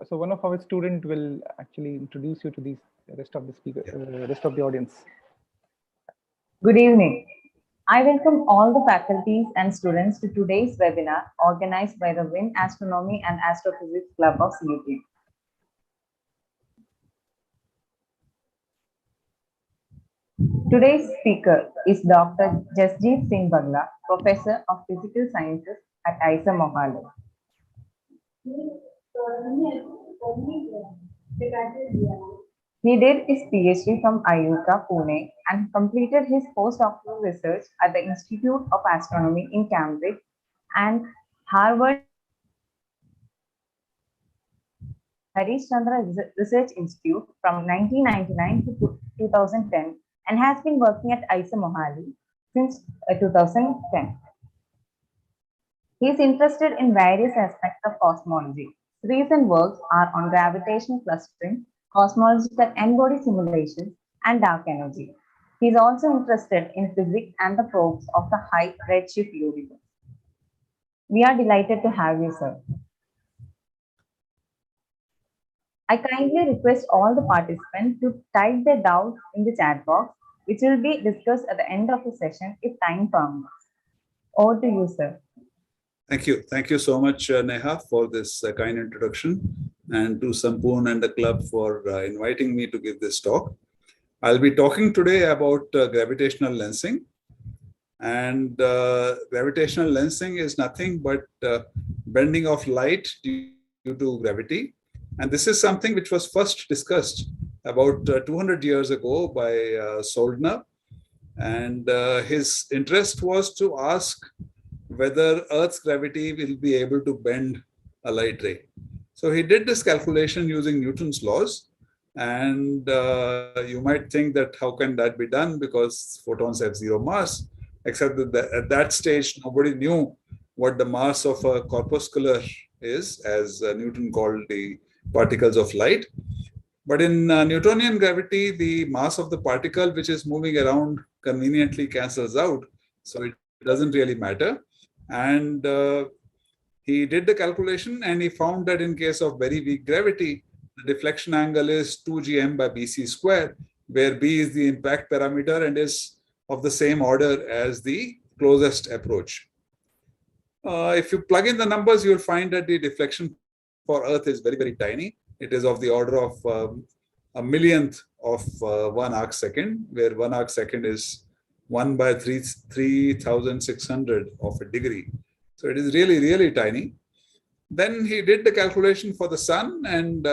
so one of our student will actually introduce you to the rest of the speaker, rest of the audience. Good evening. I welcome all the faculties and students to today's webinar organized by the VINN Astronomy and Astrophysics Club of CUT. Today's speaker is Dr. Jasjeet Bagla, Professor of Physical Sciences at IISER Mohali. He did his PhD from IISER Pune and completed his postdoctoral research at the Institute of Astronomy in Cambridge and Harvard Harish Chandra Research Institute from 1999 to 2010 and has been working at IISER Mohali since 2010. He is interested in various aspects of cosmology. His recent works are on gravitational clustering, cosmological n-body simulations, and dark energy. He is also interested in physics and the probes of the high redshift universe. We are delighted to have you, sir. I kindly request all the participants to type their doubts in the chat box, which will be discussed at the end of the session if time permits. Over to you, sir. Thank you. Thank you so much, Neha, for this kind introduction, and to Sampoon and the club for inviting me to give this talk. I'll be talking today about gravitational lensing. And gravitational lensing is nothing but bending of light due to gravity. And this is something which was first discussed about 200 years ago by Soldner. And his interest was to ask whether Earth's gravity will be able to bend a light ray. So he did this calculation using Newton's laws. And you might think that how can that be done, because photons have zero mass, except that at that stage, nobody knew what the mass of a corpuscular is, as Newton called the particles of light. But in Newtonian gravity, the mass of the particle which is moving around conveniently cancels out. So it doesn't really matter. And he did the calculation and he found that in case of very weak gravity, the deflection angle is 2gm by bc square, where b is the impact parameter and is of the same order as the closest approach. If you plug in the numbers, you'll find that the deflection for Earth is very, very tiny. It is of the order of a millionth of 1 arc second, where 1 arc second is 1 by 3,600 of a degree. So it is really, really tiny. Then he did the calculation for the sun, and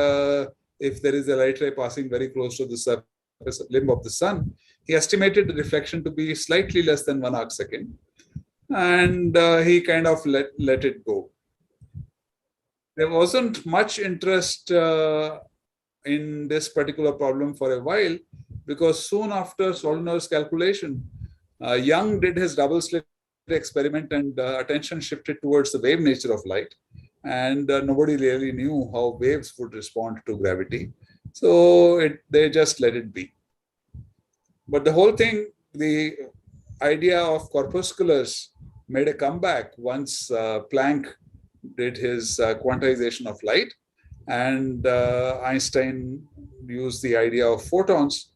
if there is a light ray passing very close to the surface limb of the sun, he estimated the reflection to be slightly less than 1 arc second. And he kind of let it go. There wasn't much interest in this particular problem for a while, because soon after Soldner's calculation, Young did his double slit experiment, and attention shifted towards the wave nature of light. And nobody really knew how waves would respond to gravity. So they just let it be. But the whole thing, the idea of corpusculars made a comeback once Planck did his quantization of light, and Einstein used the idea of photons.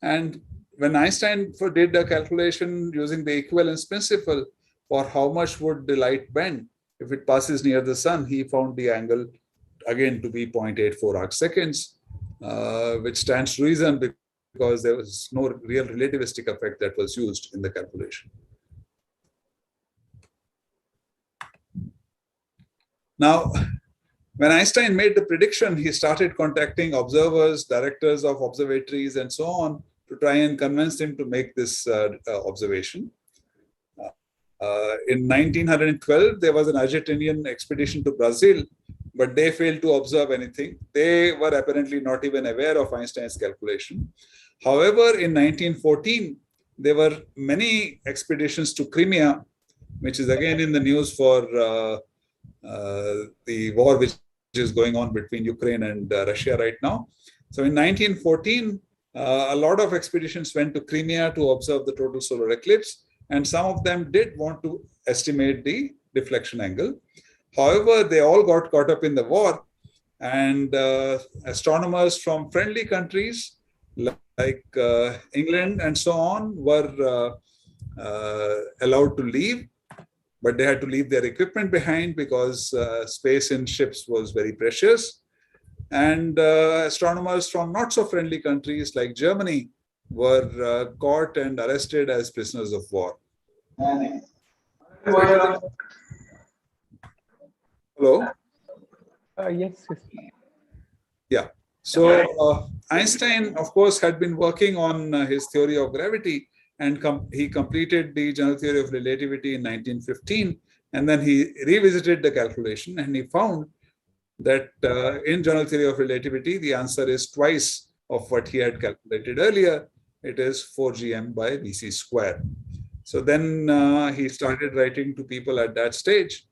And when Einstein did the calculation using the equivalence principle for how much would the light bend if it passes near the sun, he found the angle again to be 0.84 arc seconds, which stands to reason because there was no real relativistic effect that was used in the calculation. Now, when Einstein made the prediction, he started contacting observers, directors of observatories, and so on to try and convince them to make this observation. In 1912, there was an Argentinian expedition to Brazil, but they failed to observe anything. They were apparently not even aware of Einstein's calculation. However, in 1914, there were many expeditions to Crimea, which is again in the news for the war which is going on between Ukraine and Russia right now. So in 1914, a lot of expeditions went to Crimea to observe the total solar eclipse, and some of them did want to estimate the deflection angle. However, they all got caught up in the war, and astronomers from friendly countries like England and so on were allowed to leave, but they had to leave their equipment behind because space in ships was very precious. And astronomers from not so friendly countries like Germany were caught and arrested as prisoners of war. Hello? Yes, yes. Yeah. So Einstein, of course, had been working on his theory of gravity, and he completed the general theory of relativity in 1915. And then he revisited the calculation, and he found that in general theory of relativity, the answer is twice of what he had calculated earlier. It is 4gm by Vc square. So then he started writing to people at that stage,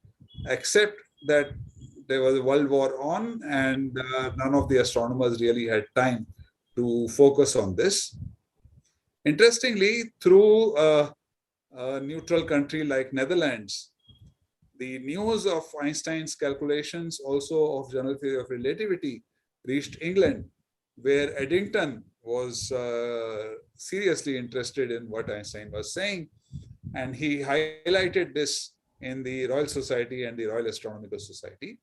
except that there was a world war on, and none of the astronomers really had time to focus on this. Interestingly, through a neutral country like Netherlands, the news of Einstein's calculations, also of general theory of relativity, reached England, where Eddington was seriously interested in what Einstein was saying. And he highlighted this in the Royal Society and the Royal Astronomical Society.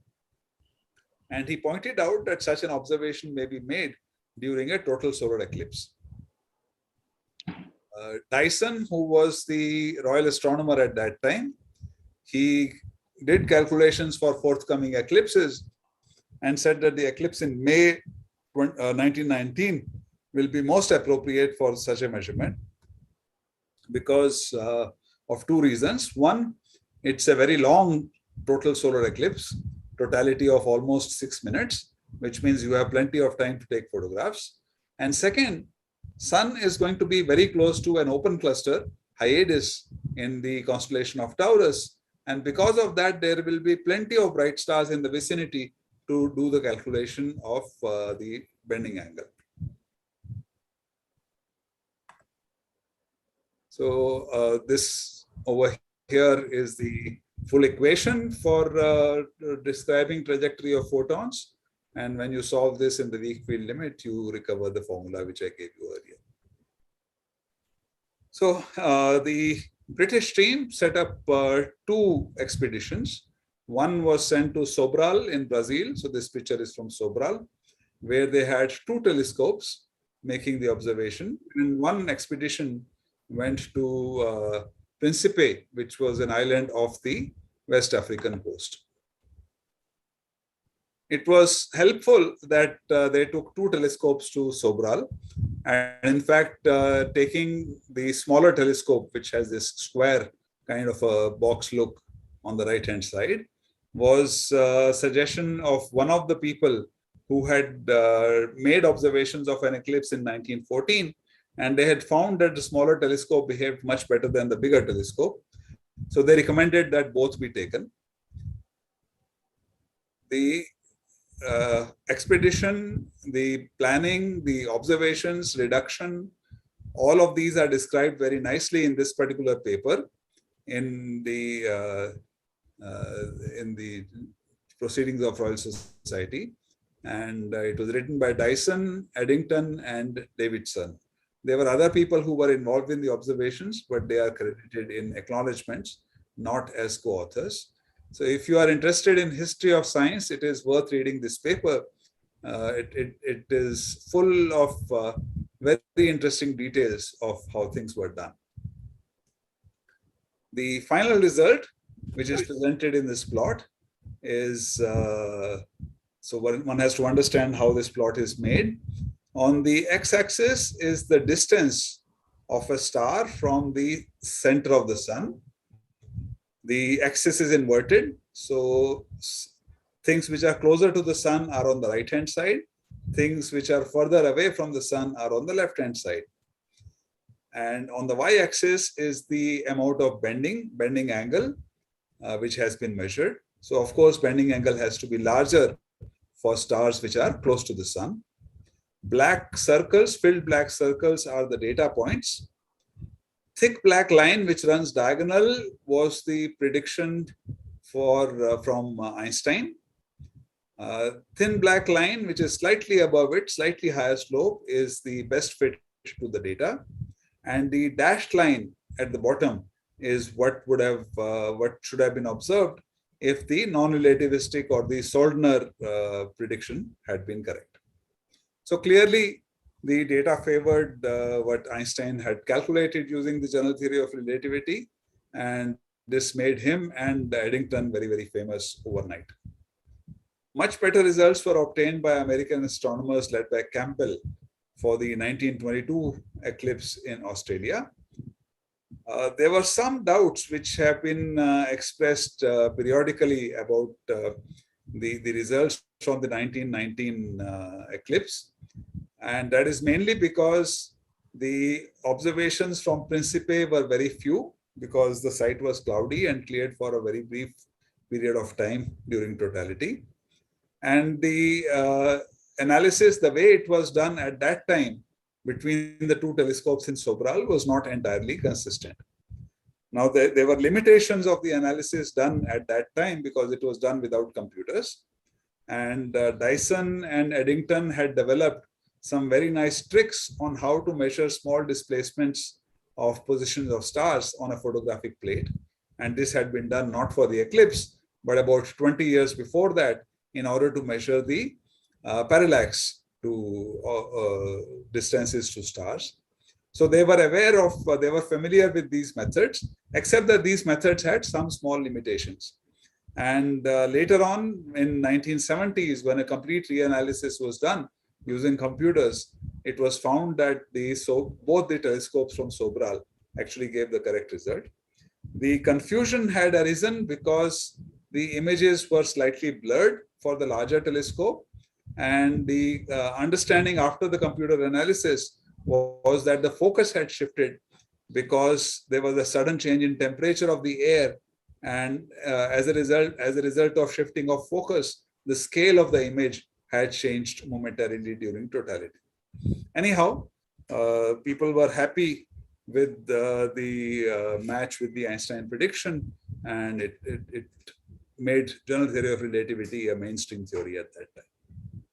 And he pointed out that such an observation may be made during a total solar eclipse. Dyson, who was the royal astronomer at that time, he did calculations for forthcoming eclipses and said that the eclipse in May 1919 will be most appropriate for such a measurement because of two reasons. One, it's a very long total solar eclipse, totality of almost 6 minutes, which means you have plenty of time to take photographs. And second, Sun is going to be very close to an open cluster, Hyades, in the constellation of Taurus. And because of that, there will be plenty of bright stars in the vicinity to do the calculation of the bending angle. So this over here is the full equation for describing trajectory of photons. And when you solve this in the weak field limit, you recover the formula which I gave you earlier. So the British team set up two expeditions. One was sent to Sobral in Brazil. So this picture is from Sobral, where they had two telescopes making the observation. And one expedition went to Principe, which was an island off the West African coast. It was helpful that they took two telescopes to Sobral. And in fact, taking the smaller telescope, which has this square kind of a box look on the right-hand side, was a suggestion of one of the people who had made observations of an eclipse in 1914. And they had found that the smaller telescope behaved much better than the bigger telescope. So they recommended that both be taken. The expedition, the planning, the observations, reduction, all of these are described very nicely in this particular paper in the Proceedings of Royal Society. And it was written by Dyson, Eddington, and Davidson. There were other people who were involved in the observations, but they are credited in acknowledgements, not as co-authors. So if you are interested in history of science, it is worth reading this paper. It is full of very interesting details of how things were done. The final result, which is presented in this plot, is, so one has to understand how this plot is made. On the x-axis is the distance of a star from the center of the sun. The axis is inverted, so things which are closer to the sun are on the right-hand side. Things which are further away from the sun are on the left-hand side. And on the y-axis is the amount of bending angle, which has been measured. So of course, bending angle has to be larger for stars which are close to the sun. Black circles, filled black circles are the data points. Thick black line which runs diagonal was the prediction for from Einstein. Thin black line, which is slightly above it, slightly higher slope, is the best fit to the data. And the dashed line at the bottom is what should have been observed if the non-relativistic or the Soldner prediction had been correct. So clearly, the data favored what Einstein had calculated using the general theory of relativity, and this made him and Eddington very, very famous overnight. Much better results were obtained by American astronomers led by Campbell for the 1922 eclipse in Australia. There were some doubts which have been expressed periodically about the results from the 1919 eclipse. And that is mainly because the observations from Principe were very few, because the site was cloudy and cleared for a very brief period of time during totality. And the analysis, the way it was done at that time between the two telescopes in Sobral, was not entirely consistent. Now, there were limitations of the analysis done at that time because it was done without computers. And Dyson and Eddington had developed some very nice tricks on how to measure small displacements of positions of stars on a photographic plate. And this had been done not for the eclipse, but about 20 years before that, in order to measure the parallax to distances to stars. So they were aware of, they were familiar with these methods, except that these methods had some small limitations. And later on in 1970s, when a complete reanalysis was done using computers, it was found that both the telescopes from Sobral actually gave the correct result. The confusion had arisen because the images were slightly blurred for the larger telescope, and the understanding after the computer analysis was that the focus had shifted because there was a sudden change in temperature of the air, and as a result of shifting of focus, the scale of the image had changed momentarily during totality. Anyhow, people were happy with the match with the Einstein prediction, and it made general theory of relativity a mainstream theory at that time.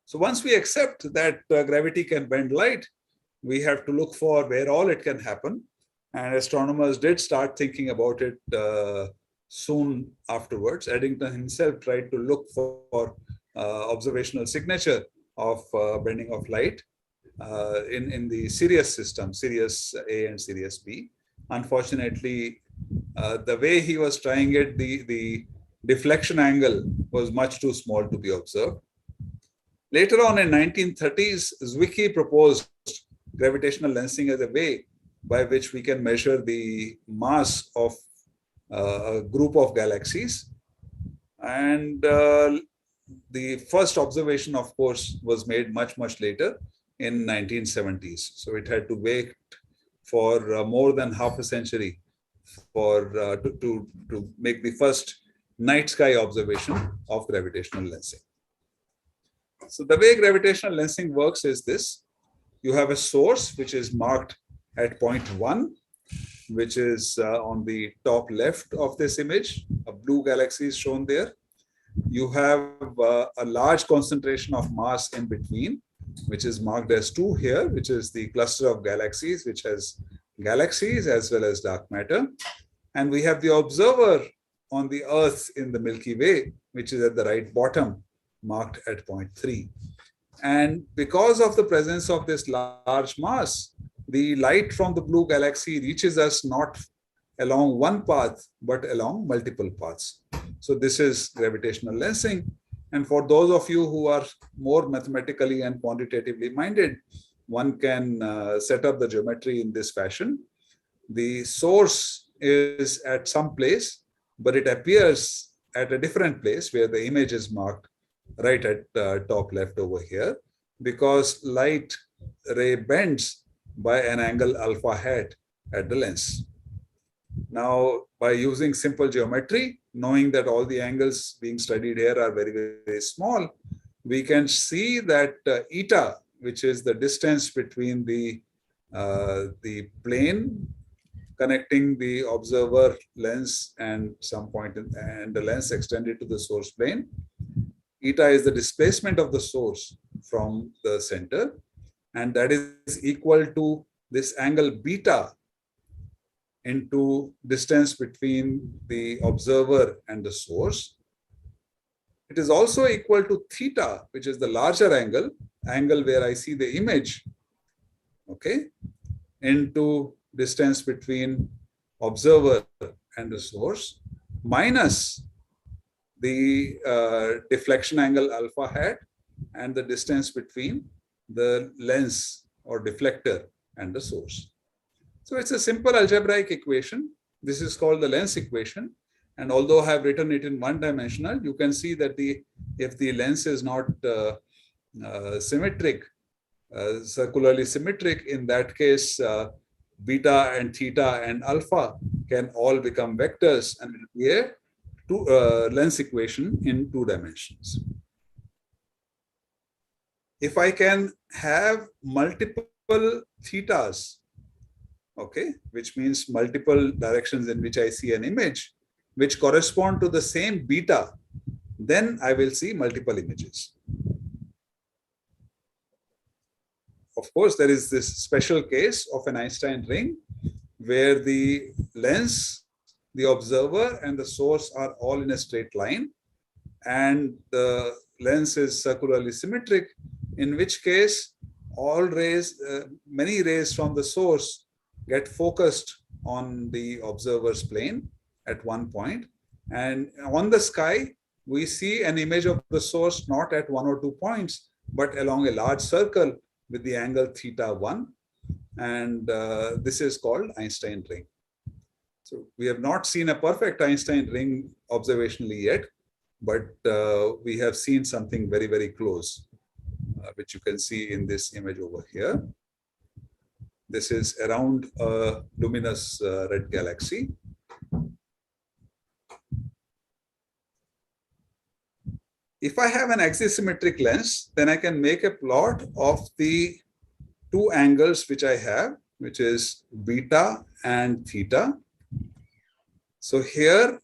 So once we accept that gravity can bend light, we have to look for where all it can happen. And astronomers did start thinking about it soon afterwards. Eddington himself tried to look for observational signature of bending of light in the Sirius system, Sirius A and Sirius B. Unfortunately, the way he was trying it, the deflection angle was much too small to be observed. Later on in 1930s, Zwicky proposed gravitational lensing as a way by which we can measure the mass of a group of galaxies. And the first observation, of course, was made much, much later in 1970s. So it had to wait for more than half a century for to make the first night sky observation of gravitational lensing. So the way gravitational lensing works is this. You have a source which is marked at point 1, which is on the top left of this image. A blue galaxy is shown there. You have a large concentration of mass in between, which is marked as 2 here, which is the cluster of galaxies, which has galaxies as well as dark matter. And we have the observer on the Earth in the Milky Way, which is at the right bottom, marked at point 3. And because of the presence of this large mass, the light from the blue galaxy reaches us not along one path, but along multiple paths. So this is gravitational lensing. And for those of you who are more mathematically and quantitatively minded, one can set up the geometry in this fashion. The source is at some place, but it appears at a different place where the image is marked right at the top left over here, because light ray bends by an angle alpha hat at the lens. Now, by using simple geometry, knowing that all the angles being studied here are very, very small, we can see that eta, which is the distance between the plane connecting the observer lens and some point and the lens extended to the source plane. Eta is the displacement of the source from the center, and that is equal to this angle beta into distance between the observer and the source. It is also equal to theta, which is the larger angle where I see the image, okay, into distance between observer and the source, minus the deflection angle alpha hat and the distance between the lens or deflector and the source. So it's a simple algebraic equation. This is called the lens equation. And although I have written it in one-dimensional, you can see that if the lens is not symmetric, circularly symmetric, in that case, beta and theta and alpha can all become vectors and will be a lens equation in 2 dimensions. If I can have multiple thetas, okay, which means multiple directions in which I see an image, which correspond to the same beta, then I will see multiple images. Of course, there is this special case of an Einstein ring where the lens, the observer, and the source are all in a straight line, and the lens is circularly symmetric, in which case all rays, many rays from the source get focused on the observer's plane at one point, and on the sky we see an image of the source not at 1 or 2 points but along a large circle with the angle theta 1, and this is called Einstein ring. So we have not seen a perfect Einstein ring observationally yet, but we have seen something very, very close, which you can see in this image over here. This is around a luminous red galaxy. If I have an axisymmetric lens, then I can make a plot of the 2 angles which I have, which is beta and theta. So here,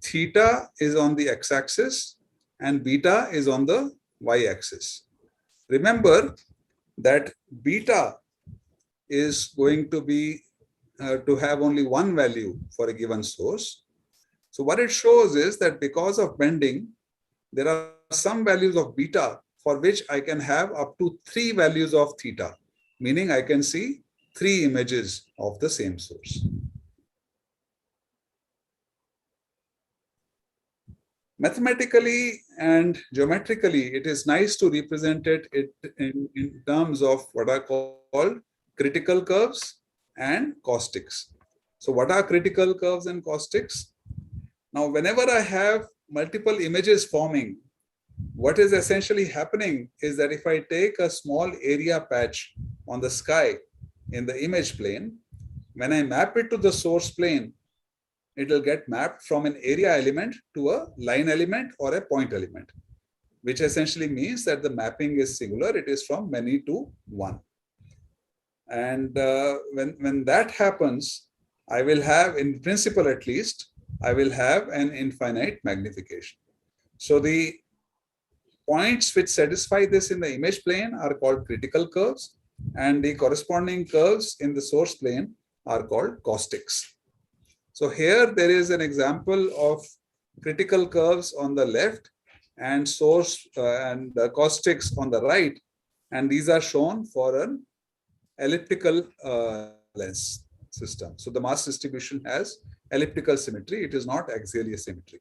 theta is on the x-axis and beta is on the y-axis. Remember that beta is going to be to have only one value for a given source. So what it shows is that because of bending, there are some values of beta for which I can have up to 3 values of theta, meaning I can see 3 images of the same source. Mathematically and geometrically, it is nice to represent it in terms of what are called critical curves and caustics. So what are critical curves and caustics? Now, whenever I have multiple images forming, what is essentially happening is that if I take a small area patch on the sky in the image plane, when I map it to the source plane, it will get mapped from an area element to a line element or a point element, which essentially means that the mapping is singular. It is from many to one. And when that happens, I will have, in principle at least, I will have an infinite magnification. So the points which satisfy this in the image plane are called critical curves, and the corresponding curves in the source plane are called caustics. So here there is an example of critical curves on the left and source and caustics on the right, and these are shown for an elliptical lens system. So the mass distribution has elliptical symmetry. It is not axially asymmetric.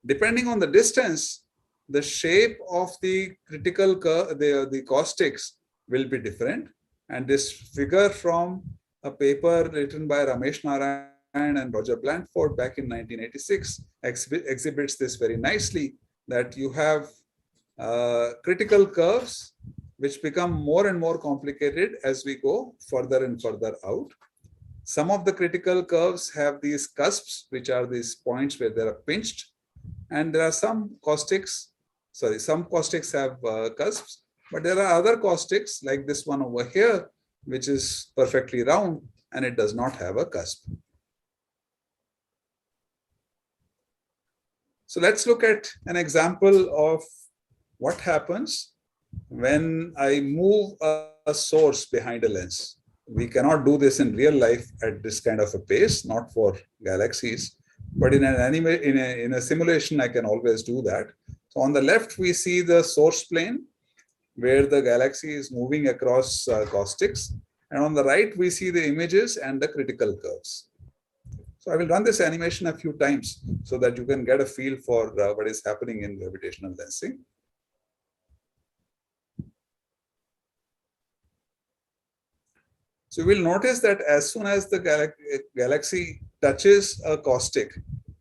Depending on the distance, the shape of the critical curve, the caustics will be different. And this figure from a paper written by Ramesh Narayan and Roger Blandford back in 1986 exhibits this very nicely, that you have critical curves which become more and more complicated as we go further and further out. Some of the critical curves have these cusps, which are these points where they are pinched, and there are some caustics have cusps, but there are other caustics like this one over here, which is perfectly round, and it does not have a cusp. So let's look at an example of what happens when I move a source behind a lens. We cannot do this in real life at this kind of a pace, not for galaxies, but in a simulation, I can always do that. So on the left, we see the source plane where the galaxy is moving across caustics. And on the right, we see the images and the critical curves. So I will run this animation a few times so that you can get a feel for what is happening in gravitational lensing. So we'll notice that as soon as the galaxy touches a caustic,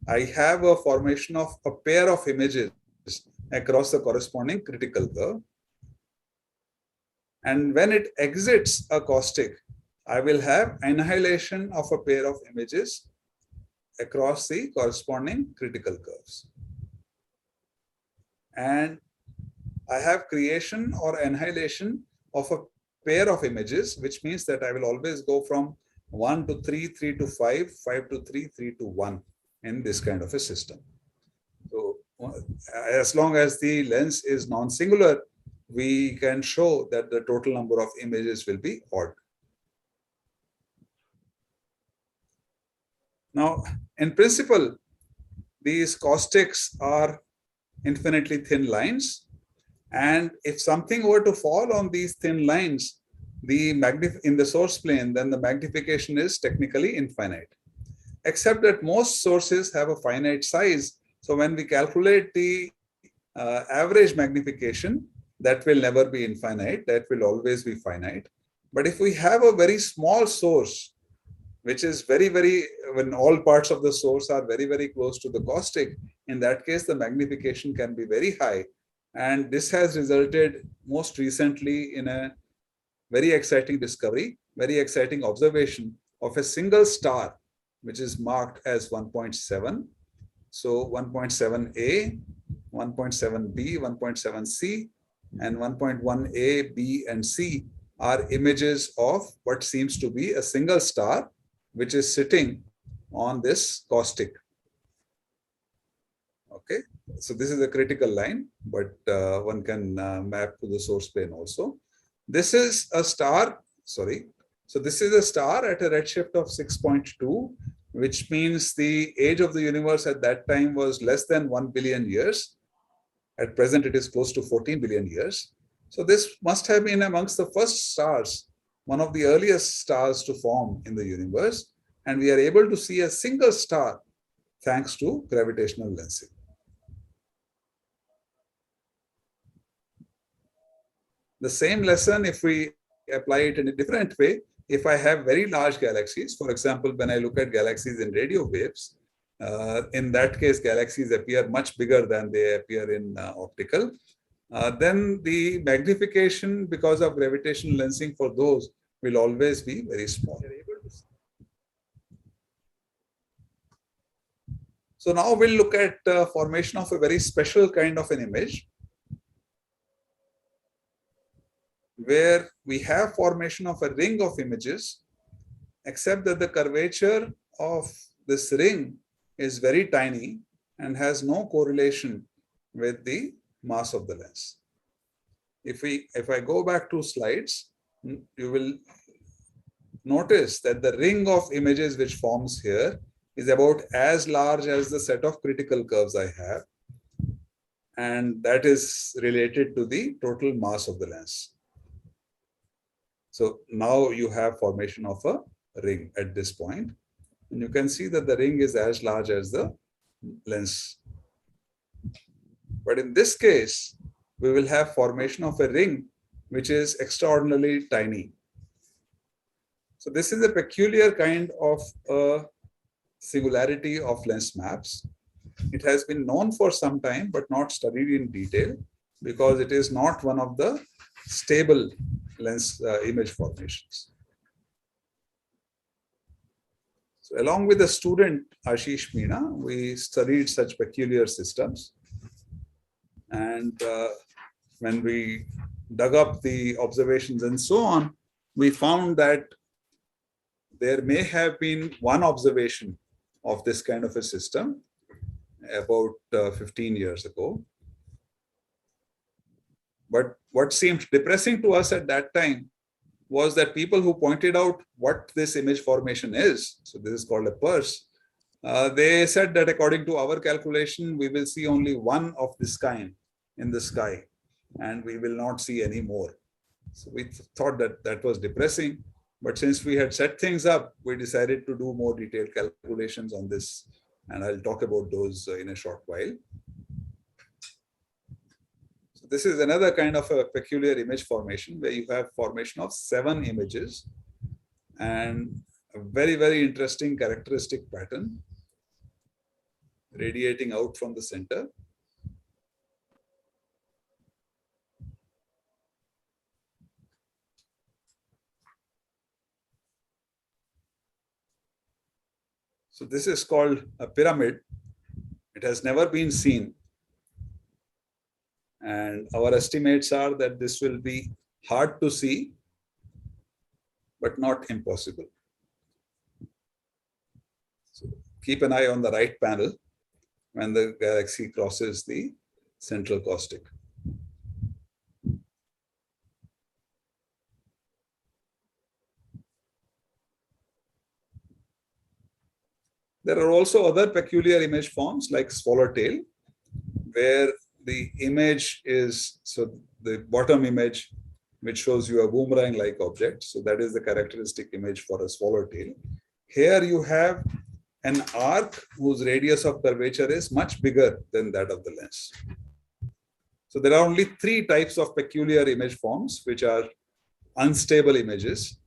I have a formation of a pair of images across the corresponding critical curve. And when it exits a caustic, I will have annihilation of a pair of images across the corresponding critical curves. And I have creation or annihilation of a pair of images, which means that I will always go from 1 to 3, 3 to 5, 5 to 3, 3 to 1 in this kind of a system. So as long as the lens is non-singular, we can show that the total number of images will be odd. Now, in principle, these caustics are infinitely thin lines. And if something were to fall on these thin lines, in the source plane, then the magnification is technically infinite. Except that most sources have a finite size. So when we calculate the average magnification, that will never be infinite. That will always be finite. But if we have a very small source, which is when all parts of the source are very, very close to the caustic, in that case, the magnification can be very high. And this has resulted most recently in a very exciting discovery, very exciting observation of a single star, which is marked as 1.7. So 1.7a, 1.7b, 1.7c, and 1.1a, b, and c are images of what seems to be a single star, which is sitting on this caustic. Okay, so this is a critical line, but one can map to the source plane also. This is a star, so this is a star at a redshift of 6.2, which means the age of the universe at that time was less than 1 billion years. At present, it is close to 14 billion years. So this must have been amongst the first stars, one of the earliest stars to form in the universe. And we are able to see a single star thanks to gravitational lensing. The same lesson, if we apply it in a different way, if I have very large galaxies, for example, when I look at galaxies in radio waves, in that case, galaxies appear much bigger than they appear in optical. Then the magnification because of gravitational lensing for those will always be very small. So now we'll look at formation of a very special kind of an image, where we have formation of a ring of images, except that the curvature of this ring is very tiny and has no correlation with the mass of the lens. If I go back 2 slides, you will notice that the ring of images which forms here is about as large as the set of critical curves I have. And that is related to the total mass of the lens. So now you have formation of a ring at this point. And you can see that the ring is as large as the lens. But in this case, we will have formation of a ring which is extraordinarily tiny. So this is a peculiar kind of a singularity of lens maps. It has been known for some time, but not studied in detail because it is not one of the stable lens image formations. So along with the student Ashish Meena, we studied such peculiar systems. And when we dug up the observations and so on, we found that there may have been one observation of this kind of a system about 15 years ago. But what seemed depressing to us at that time was that people who pointed out what this image formation is, so this is called a purse, they said that according to our calculation, we will see only one of this kind in the sky, and we will not see any more. So we thought that that was depressing. But since we had set things up, we decided to do more detailed calculations on this. And I'll talk about those in a short while. So this is another kind of a peculiar image formation where you have formation of 7 images and a very, very interesting characteristic pattern radiating out from the center. So this is called a pyramid. It has never been seen. And our estimates are that this will be hard to see, but not impossible. So keep an eye on the right panel when the galaxy crosses the central caustic. There are also other peculiar image forms like swallowtail, where the image is, so the bottom image, which shows you a boomerang-like object. So that is the characteristic image for a swallowtail. Here you have an arc whose radius of curvature is much bigger than that of the lens. So there are only 3 types of peculiar image forms, which are unstable images,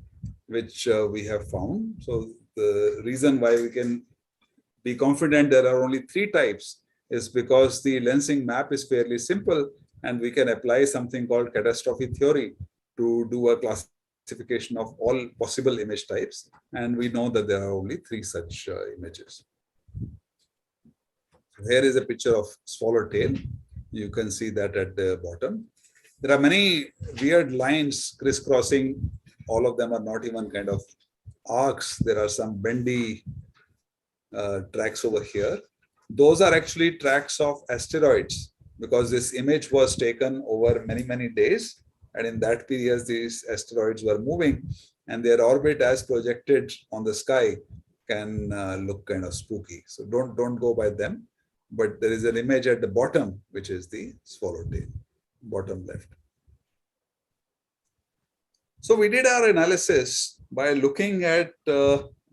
which we have found. So the reason why we can be confident there are only 3 types is because the lensing map is fairly simple, and we can apply something called catastrophe theory to do a classification of all possible image types. And we know that there are only 3 such images. Here is a picture of swallowtail. You can see that at the bottom. There are many weird lines crisscrossing. All of them are not even kind of arcs. There are some bendy tracks over here. Those are actually tracks of asteroids, because this image was taken over many, many days. And in that period, these asteroids were moving, and their orbit as projected on the sky can look kind of spooky. So don't go by them. But there is an image at the bottom, which is the swallowtail, bottom left. So we did our analysis by looking at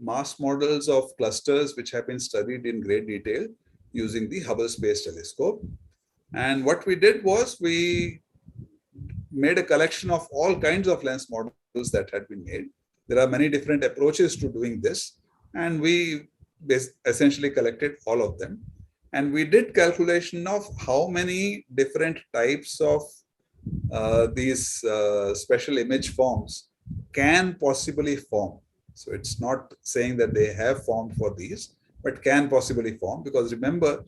mass models of clusters which have been studied in great detail using the Hubble Space Telescope. And what we did was we made a collection of all kinds of lens models that had been made. There are many different approaches to doing this, and we essentially collected all of them. And we did calculation of how many different types of these special image forms can possibly form. So it's not saying that they have formed for these, but can possibly form. Because remember,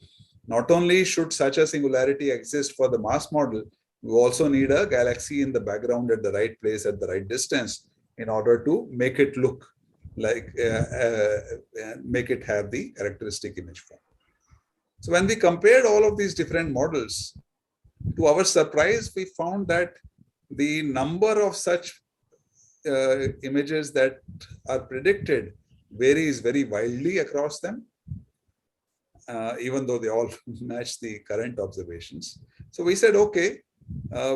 not only should such a singularity exist for the mass model, we also need a galaxy in the background at the right place at the right distance in order to make it look like, make it have the characteristic image form. So when we compared all of these different models, to our surprise, we found that the number of such images that are predicted varies very wildly across them, even though they all match the current observations. So we said, okay,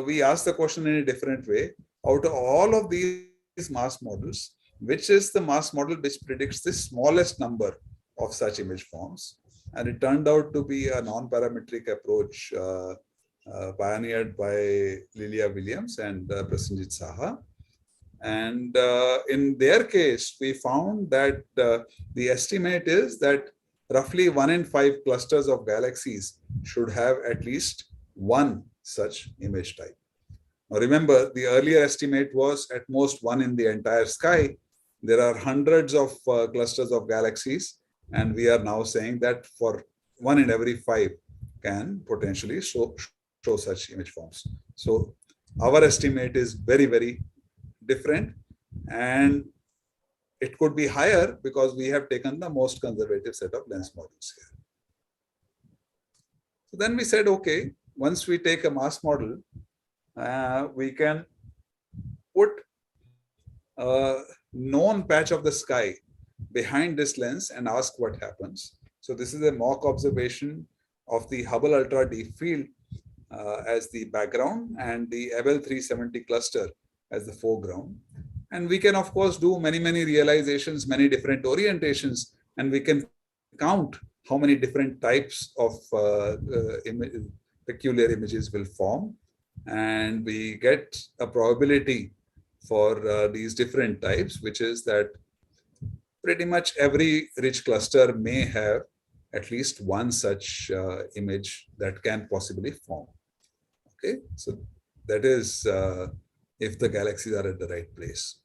we asked the question in a different way. Out of all of these mass models, which is the mass model which predicts the smallest number of such image forms? And it turned out to be a non-parametric approach pioneered by Lilia Williams and Prasenjit Saha. And in their case, we found that the estimate is that roughly 1 in 5 clusters of galaxies should have at least one such image type. Now remember, the earlier estimate was at most 1 in the entire sky. There are hundreds of clusters of galaxies, and we are now saying that for 1 in every 5 can potentially show such image forms. So our estimate is very, very different. And it could be higher because we have taken the most conservative set of lens models here. So then we said, okay, once we take a mass model, we can put a known patch of the sky behind this lens and ask what happens. So this is a mock observation of the Hubble Ultra Deep Field as the background and the Abell 370 cluster as the foreground. And we can, of course, do many realizations, many different orientations, and we can count how many different types of peculiar images will form. And we get a probability for these different types, which is that pretty much every rich cluster may have at least one such image that can possibly form. Okay, so that is if the galaxies are at the right place.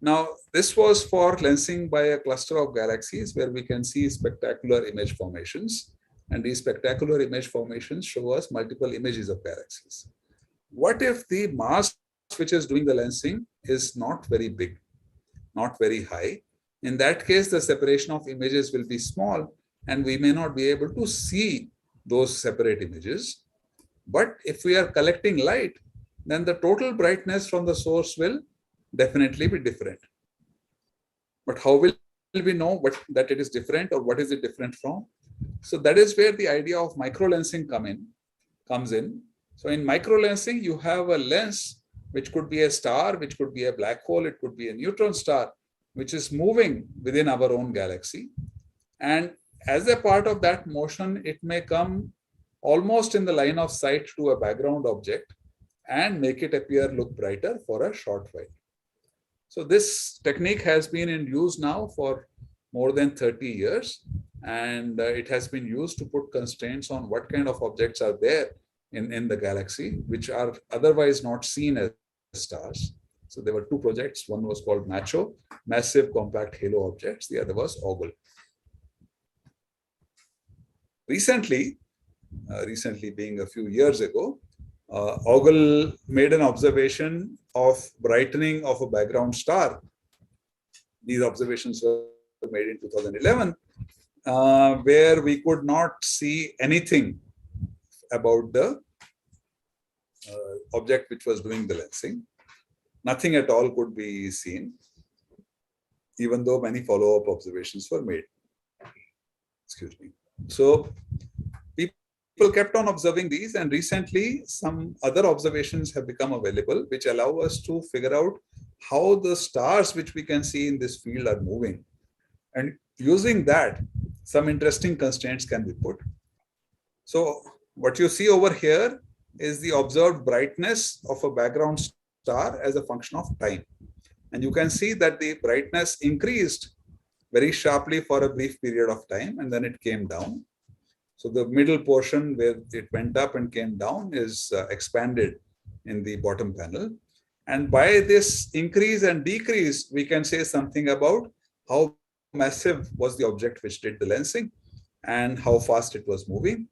Now, this was for lensing by a cluster of galaxies where we can see spectacular image formations. And these spectacular image formations show us multiple images of galaxies. What if the mass which is doing the lensing is not very big, not very high? In that case, the separation of images will be small and we may not be able to see those separate images. But if we are collecting light, then the total brightness from the source will definitely be different. But how will we know that it is different, or what is it different from? So that is where the idea of microlensing comes in. So in microlensing, you have a lens which could be a star, which could be a black hole, it could be a neutron star, which is moving within our own galaxy. And as a part of that motion, it may come almost in the line of sight to a background object and make it look brighter for a short while. So this technique has been in use now for more than 30 years, and it has been used to put constraints on what kind of objects are there in the galaxy, which are otherwise not seen as stars. So there were two projects. One was called MACHO, Massive Compact Halo Objects. The other was OGLE. Recently being a few years ago, OGLE made an observation of brightening of a background star. These observations were made in 2011, where we could not see anything about the object which was doing the lensing. Nothing at all could be seen, even though many follow-up observations were made. Excuse me. So people kept on observing these, and recently some other observations have become available which allow us to figure out how the stars which we can see in this field are moving. And using that, some interesting constraints can be put. So what you see over here is the observed brightness of a background star as a function of time. And you can see that the brightness increased very sharply for a brief period of time, and then it came down. So the middle portion where it went up and came down is expanded in the bottom panel. And by this increase and decrease, we can say something about how massive was the object which did the lensing and how fast it was moving.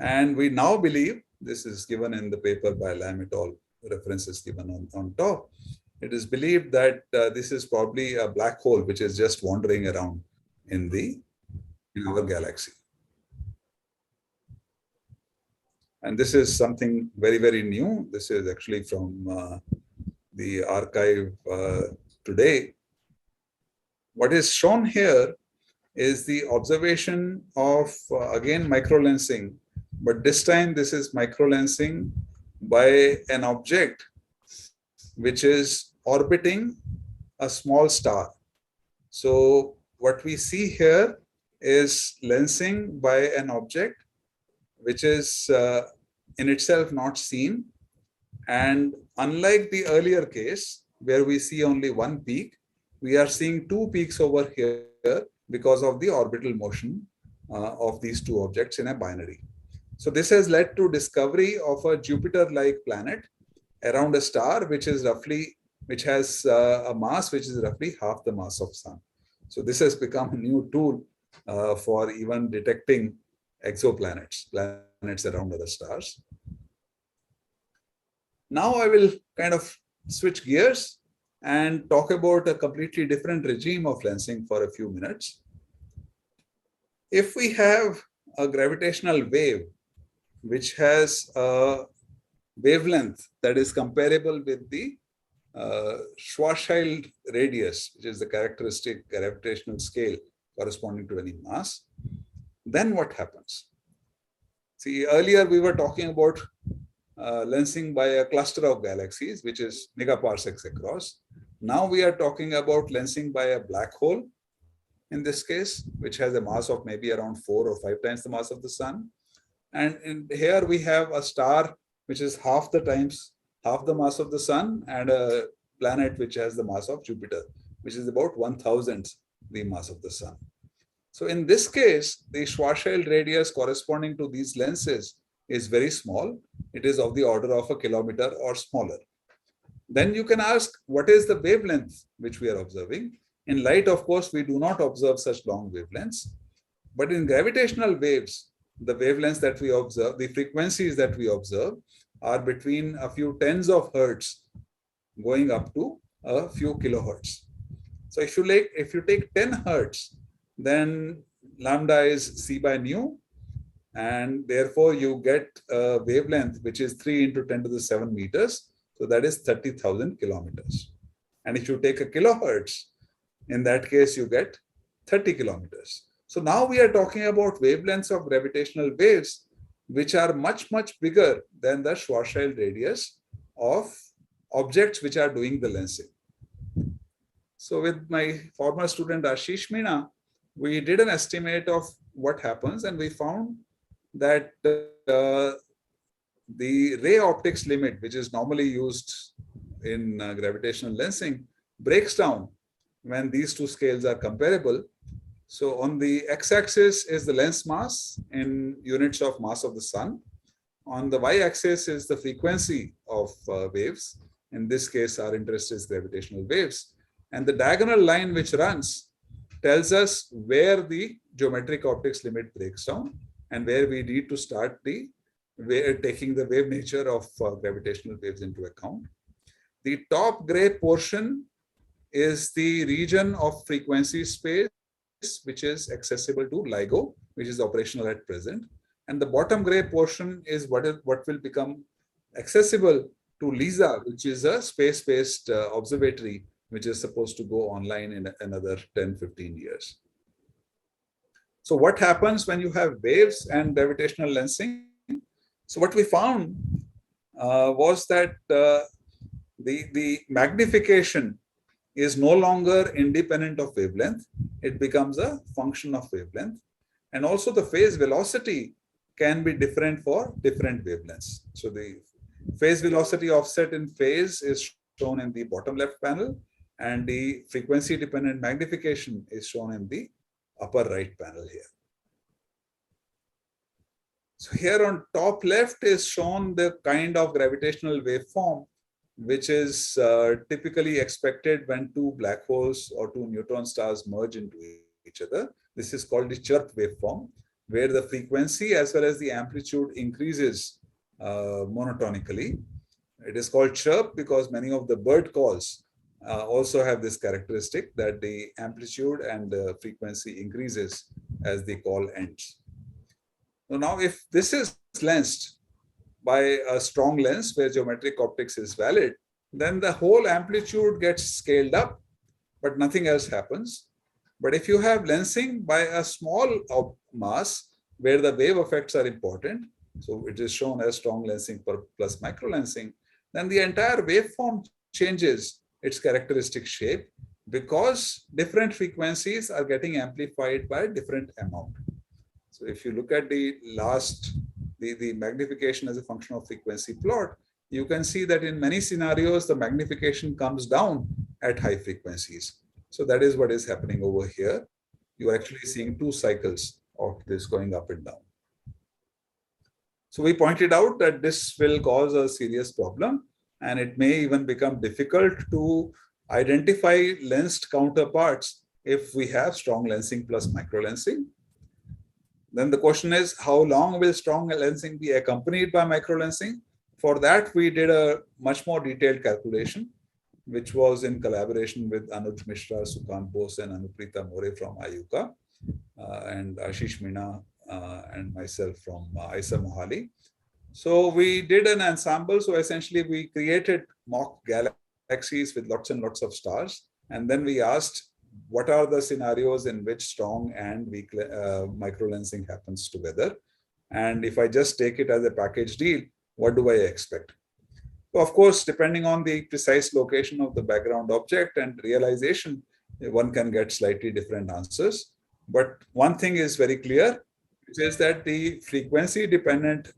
And we now believe, this is given in the paper by Lam et al., references given on top, it is believed that this is probably a black hole which is just wandering around in our galaxy. And this is something very new. This is actually from the archive today. What is shown here is the observation of, again, microlensing, but this time this is microlensing by an object which is orbiting a small star. So what we see here is lensing by an object which is in itself not seen. And unlike the earlier case, where we see only one peak, we are seeing two peaks over here because of the orbital motion of these two objects in a binary. So this has led to discovery of a Jupiter-like planet around a star which has a mass which is roughly half the mass of Sun. So this has become a new tool for even detecting exoplanets, planets around other stars. Now I will kind of switch gears and talk about a completely different regime of lensing for a few minutes. If we have a gravitational wave which has a wavelength that is comparable with the Schwarzschild radius, which is the characteristic gravitational scale corresponding to any mass, then what happens? See, earlier we were talking about lensing by a cluster of galaxies, which is megaparsecs across. Now we are talking about lensing by a black hole, in this case, which has a mass of maybe around 4 or 5 times the mass of the sun. And here we have a star which is half the mass of the sun, and a planet which has the mass of Jupiter, which is about 1,000th the mass of the sun. So in this case, the Schwarzschild radius corresponding to these lenses is very small. It is of the order of a kilometer or smaller. Then you can ask, what is the wavelength which we are observing? In light, of course, we do not observe such long wavelengths. But in gravitational waves, the wavelengths that we observe, the frequencies that we observe, are between a few tens of hertz going up to a few kilohertz. So if you take 10 hertz, then lambda is c by nu, and therefore you get a wavelength which is 3 into 10 to the 7 meters. So that is 30,000 kilometers. And if you take a kilohertz, in that case you get 30 kilometers. So now we are talking about wavelengths of gravitational waves which are much, much bigger than the Schwarzschild radius of objects which are doing the lensing. So with my former student Ashish Meena, we did an estimate of what happens, and we found that the ray optics limit, which is normally used in gravitational lensing, breaks down when these two scales are comparable. So on the x-axis is the lens mass in units of mass of the sun. On the y-axis is the frequency of waves. In this case, our interest is gravitational waves. And the diagonal line which runs tells us where the geometric optics limit breaks down and where we need to start taking the wave nature of gravitational waves into account. The top gray portion is the region of frequency space which is accessible to LIGO, which is operational at present. And the bottom gray portion is what will become accessible to LISA, which is a space-based observatory, which is supposed to go online in another 10-15 years. So what happens when you have waves and gravitational lensing? So what we found was that the magnification is no longer independent of wavelength. It becomes a function of wavelength. And also the phase velocity can be different for different wavelengths. So the phase velocity offset in phase is shown in the bottom left panel, and the frequency dependent magnification is shown in the upper right panel here. So here on top left is shown the kind of gravitational waveform which is typically expected when two black holes or two neutron stars merge into each other. This is called the chirp waveform, where the frequency as well as the amplitude increases monotonically. It is called chirp because many of the bird calls also have this characteristic that the amplitude and the frequency increases as the call ends. So now if this is lensed by a strong lens where geometric optics is valid, then the whole amplitude gets scaled up, but nothing else happens. But if you have lensing by a small mass where the wave effects are important, so it is shown as strong lensing plus micro lensing, then the entire waveform changes its characteristic shape because different frequencies are getting amplified by a different amount. So if you look at the magnification as a function of frequency plot, you can see that in many scenarios, the magnification comes down at high frequencies. So that is what is happening over here. You are actually seeing two cycles of this going up and down. So we pointed out that this will cause a serious problem, and it may even become difficult to identify lensed counterparts if we have strong lensing plus micro lensing. Then the question is, how long will strong lensing be accompanied by micro lensing? For that, we did a much more detailed calculation. which was in collaboration with Anuj Mishra, Sukant Bose, and Anuprita More from IUCA, and Ashish Meena and myself from IISER Mohali. So we did an ensemble. So essentially, we created mock galaxies with lots and lots of stars. And then we asked, what are the scenarios in which strong and weak microlensing happens together? And if I just take it as a package deal, what do I expect? So of course, depending on the precise location of the background object and realization, one can get slightly different answers. But one thing is very clear, which is that the frequency-dependent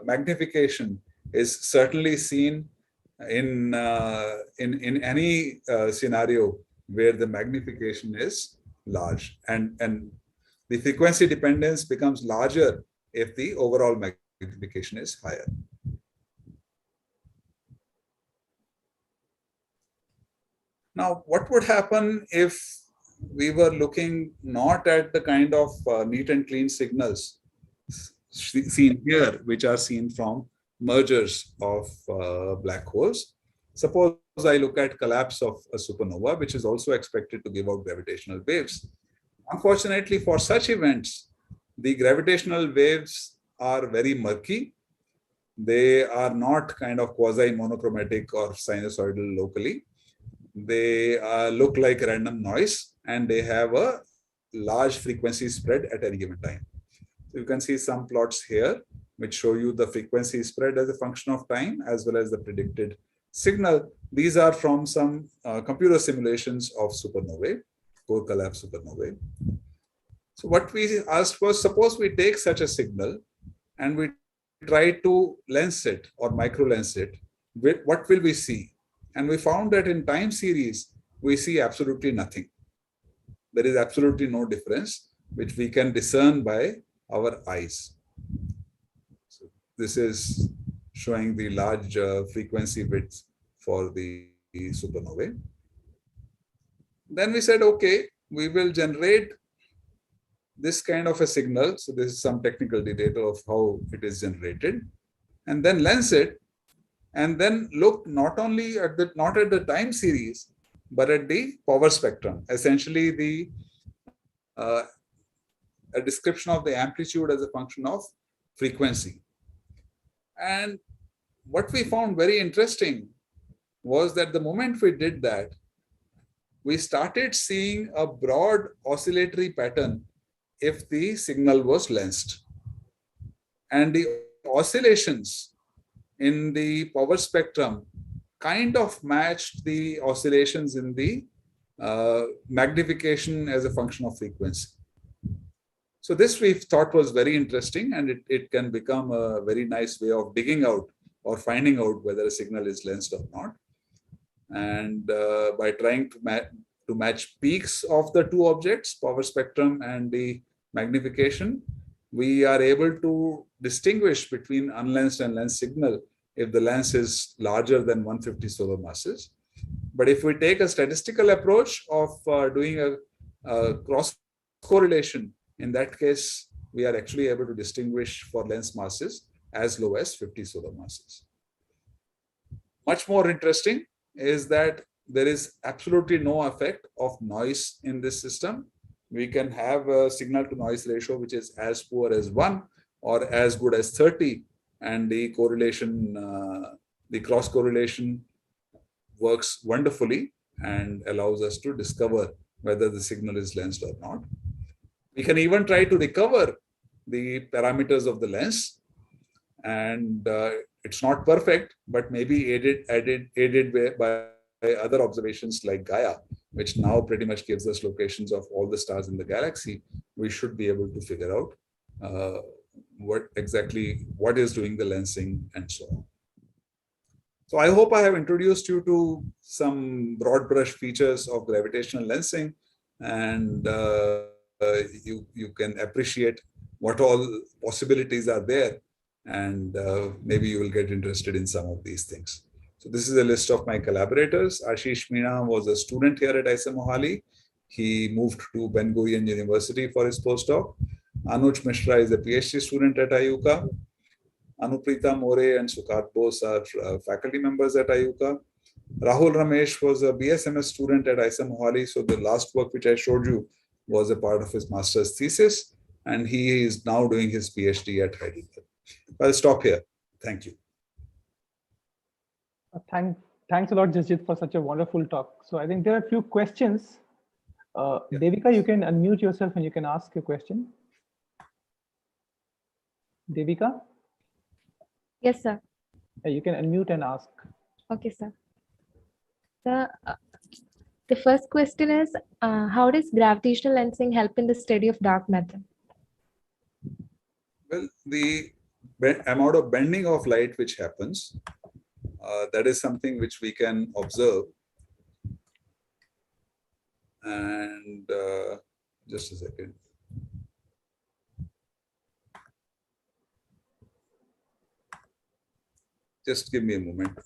magnification is certainly seen in any scenario where the magnification is large, and the frequency dependence becomes larger if the overall magnification is higher. Now, what would happen if we were looking not at the kind of neat and clean signals seen here, which are seen from mergers of black holes? Suppose I look at collapse of a supernova, which is also expected to give out gravitational waves. Unfortunately, for such events, the gravitational waves are very murky. They are not kind of quasi-monochromatic or sinusoidal locally. They look like random noise, and they have a large frequency spread at any given time. So you can see some plots here which show you the frequency spread as a function of time as well as the predicted signal. These are from some computer simulations of supernovae, core collapse supernovae. So what we asked was, suppose we take such a signal and we try to lens it or micro lens it, what will we see? And we found that in time series, we see absolutely nothing. There is absolutely no difference, which we can discern by our eyes. So this is showing the large frequency width for the supernovae. Then we said, okay, we will generate this kind of a signal. So this is some technical detail of how it is generated, and then lens it, and then look not only at the time series, but at the power spectrum. Essentially, a description of the amplitude as a function of frequency. And what we found very interesting was that the moment we did that, we started seeing a broad oscillatory pattern if the signal was lensed. And the oscillations in the power spectrum kind of matched the oscillations in the magnification as a function of frequency. So this we thought was very interesting, and it can become a very nice way of digging out or finding out whether a signal is lensed or not. And by trying to match peaks of the two objects, power spectrum and the magnification, we are able to distinguish between unlensed and lensed signal if the lens is larger than 150 solar masses. But if we take a statistical approach of doing a cross correlation, in that case, we are actually able to distinguish for lens masses as low as 50 solar masses. Much more interesting is that there is absolutely no effect of noise in this system. We can have a signal to noise ratio which is as poor as 1 or as good as 30, and the correlation, the cross correlation works wonderfully and allows us to discover whether the signal is lensed or not. We can even try to recover the parameters of the lens, and it's not perfect, but maybe aided by other observations like Gaia, which now pretty much gives us locations of all the stars in the galaxy. We should be able to figure out what is doing the lensing and so on. So I hope I have introduced you to some broad brush features of gravitational lensing, and you can appreciate what all possibilities are there, and maybe you will get interested in some of these things. So this is a list of my collaborators. Ashish Meena was a student here at IISER Mohali. He moved to Ben Gurion University for his postdoc. Anuj Mishra is a PhD student at IUCA. Anuprita More and Sukant Bose are faculty members at IUCA. Rahul Ramesh was a BSMS student at IISER Mohali. So the last work which I showed you was a part of his master's thesis, and he is now doing his PhD at Heidelberg. I'll stop here. Thank you. Thanks a lot, Jasjeet, for such a wonderful talk. So I think there are a few questions. Devika, you can unmute yourself and you can ask a question. Devika? Yes, sir. You can unmute and ask. Okay, sir. The first question is, how does gravitational lensing help in the study of dark matter? Well, the amount of bending of light which happens, that is something which we can observe. And just a second. Just give me a moment.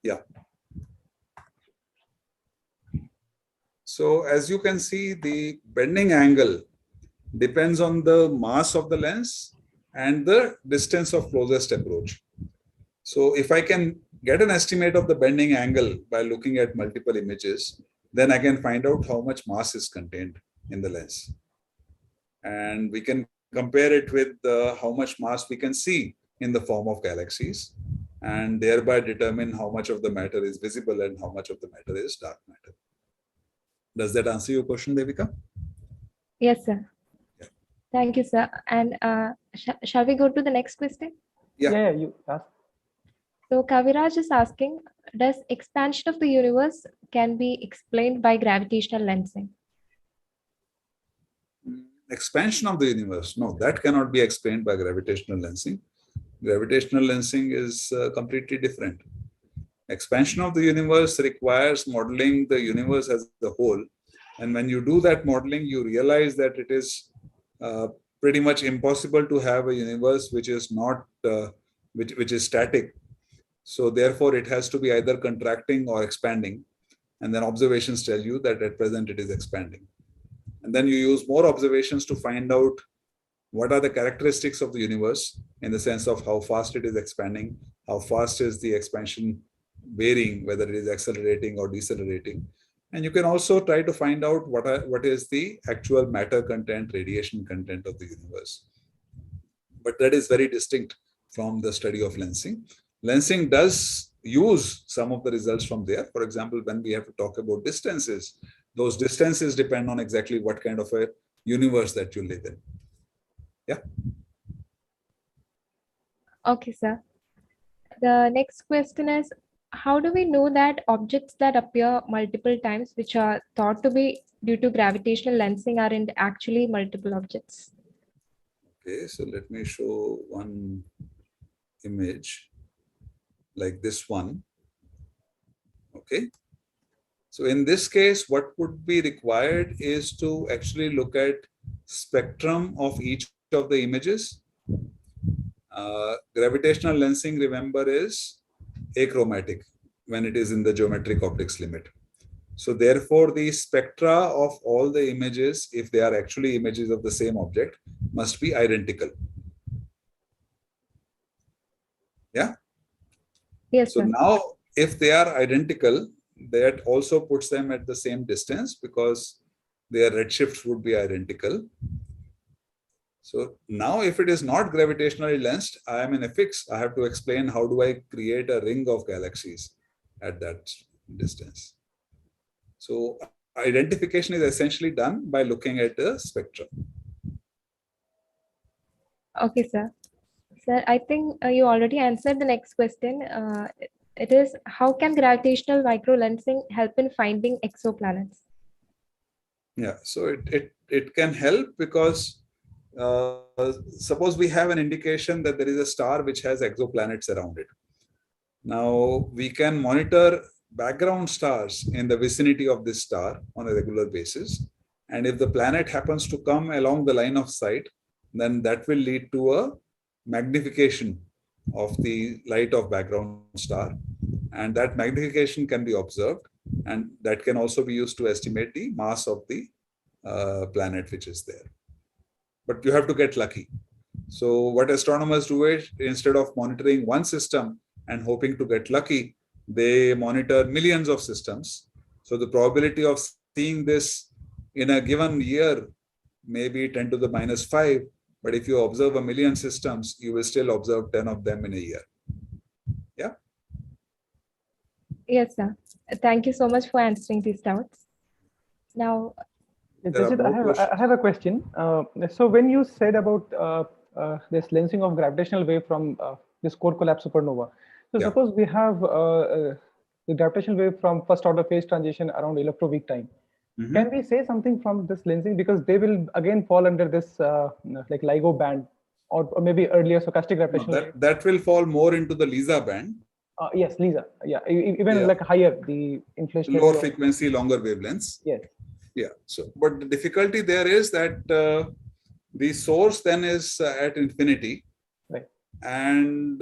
Yeah. So as you can see, the bending angle depends on the mass of the lens and the distance of closest approach. So if I can get an estimate of the bending angle by looking at multiple images, then I can find out how much mass is contained in the lens. And we can compare it with how much mass we can see in the form of galaxies, and thereby determine how much of the matter is visible and how much of the matter is dark matter. Does that answer your question, Devika? Yes, sir. Yeah. Thank you, sir. And shall we go to the next question? Yeah, you ask. So Kaviraj is asking, does expansion of the universe can be explained by gravitational lensing? Expansion of the universe? No, that cannot be explained by gravitational lensing. Gravitational lensing is completely different. Expansion of the universe requires modeling the universe as a whole. And when you do that modeling, you realize that it is pretty much impossible to have a universe which is not, which is static. So therefore, it has to be either contracting or expanding. And then observations tell you that at present it is expanding. And then you use more observations to find out what are the characteristics of the universe in the sense of how fast it is expanding, how fast is the expansion varying, whether it is accelerating or decelerating. And you can also try to find out what is the actual matter content, radiation content of the universe. But that is very distinct from the study of lensing. Lensing does use some of the results from there. For example, when we have to talk about distances, those distances depend on exactly what kind of a universe that you live in. Yeah. Okay, sir. The next question is, how do we know that objects that appear multiple times, which are thought to be due to gravitational lensing, aren't actually multiple objects? Okay, so let me show one image like this one. Okay. So in this case, what would be required is to actually look at spectrum of each of the images. Gravitational lensing, remember, is achromatic when it is in the geometric optics limit. So therefore, the spectra of all the images, if they are actually images of the same object, must be identical. Yeah? Yes, so sir. now, if they are identical, that also puts them at the same distance because their redshifts would be identical. So now if it is not gravitationally lensed, I am in a fix. I have to explain how do I create a ring of galaxies at that distance. So identification is essentially done by looking at the spectrum. Okay, sir. Sir, I think you already answered the next question. It is, how can gravitational microlensing help in finding exoplanets? Yeah, so it can help because suppose we have an indication that there is a star which has exoplanets around it. Now we can monitor background stars in the vicinity of this star on a regular basis. And if the planet happens to come along the line of sight, then that will lead to a magnification of the light of background star. And that magnification can be observed. And that can also be used to estimate the mass of the planet which is there. But you have to get lucky. So what astronomers do is, instead of monitoring one system and hoping to get lucky, they monitor millions of systems. So the probability of seeing this in a given year may be 10 to the minus 5, but if you observe a million systems, you will still observe 10 of them in a year. Yeah. Yes, sir. Thank you so much for answering these doubts. Now, Jasjeet, I have a question. So when you said about this lensing of gravitational wave from this core collapse supernova, so suppose we have the gravitational wave from first order phase transition around electroweak time. Can we say something from this lensing, because they will again fall under this like LIGO band, or maybe earlier stochastic gravitational wave? That will fall more into the LISA band. Yes, LISA. Yeah, even like higher, the inflationary lower frequency, longer wavelengths. Yes. Yeah. So, but the difficulty there is that the source then is at infinity, right? And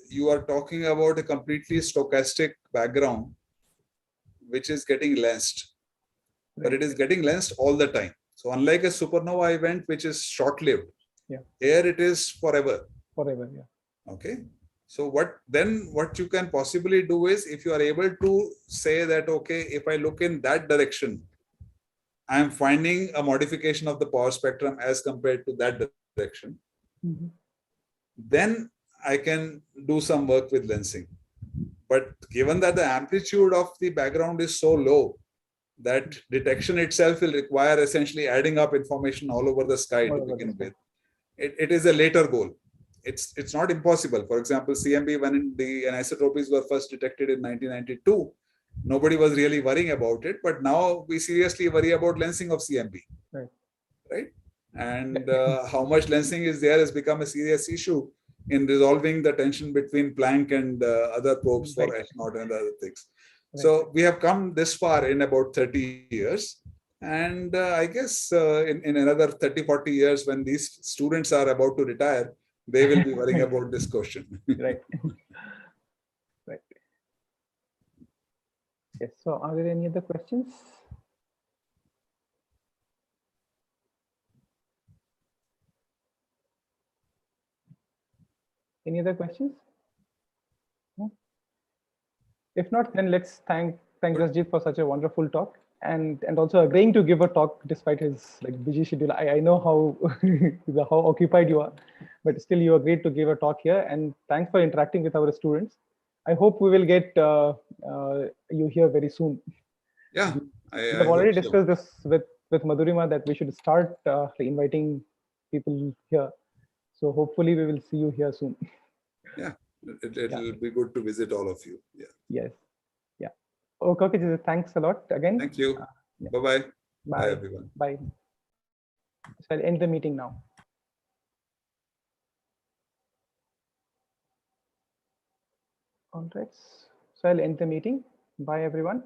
you are talking about a completely stochastic background, which is getting lensed, but it is getting lensed all the time. So, unlike a supernova event, which is short-lived, here it is forever. Forever, yeah. Okay. So what you can possibly do is, if you are able to say that, okay, if I look in that direction, I am finding a modification of the power spectrum as compared to that direction, then I can do some work with lensing. But given that the amplitude of the background is so low, that detection itself will require essentially adding up information all over the sky to begin with. It is a later goal. It's not impossible. For example, CMB, when the anisotropies were first detected in 1992, nobody was really worrying about it. But now we seriously worry about lensing of CMB. Right? And how much lensing is there has become a serious issue in resolving the tension between Planck and other probes for H0 and other things. So we have come this far in about 30 years. And I guess in another 30, 40 years, when these students are about to retire, they will be worrying about this question. Right. Right. Yes. So are there any other questions? Any other questions? No? If not, then let's thank Jasjeet for such a wonderful talk, and also agreeing to give a talk despite his like busy schedule. I know how how occupied you are, but still you agreed to give a talk here, and thanks for interacting with our students. I hope we will get you here very soon. Yeah, we have already discussed this with Madhurima, that we should start inviting people here. So hopefully we will see you here soon. Yeah, it'll be good to visit all of you. Yeah. Yes. Yeah. Okay. Thanks a lot again. Thank you. Bye-bye. Bye, everyone. Bye. So I'll end the meeting now. All right. So I'll end the meeting. Bye, everyone.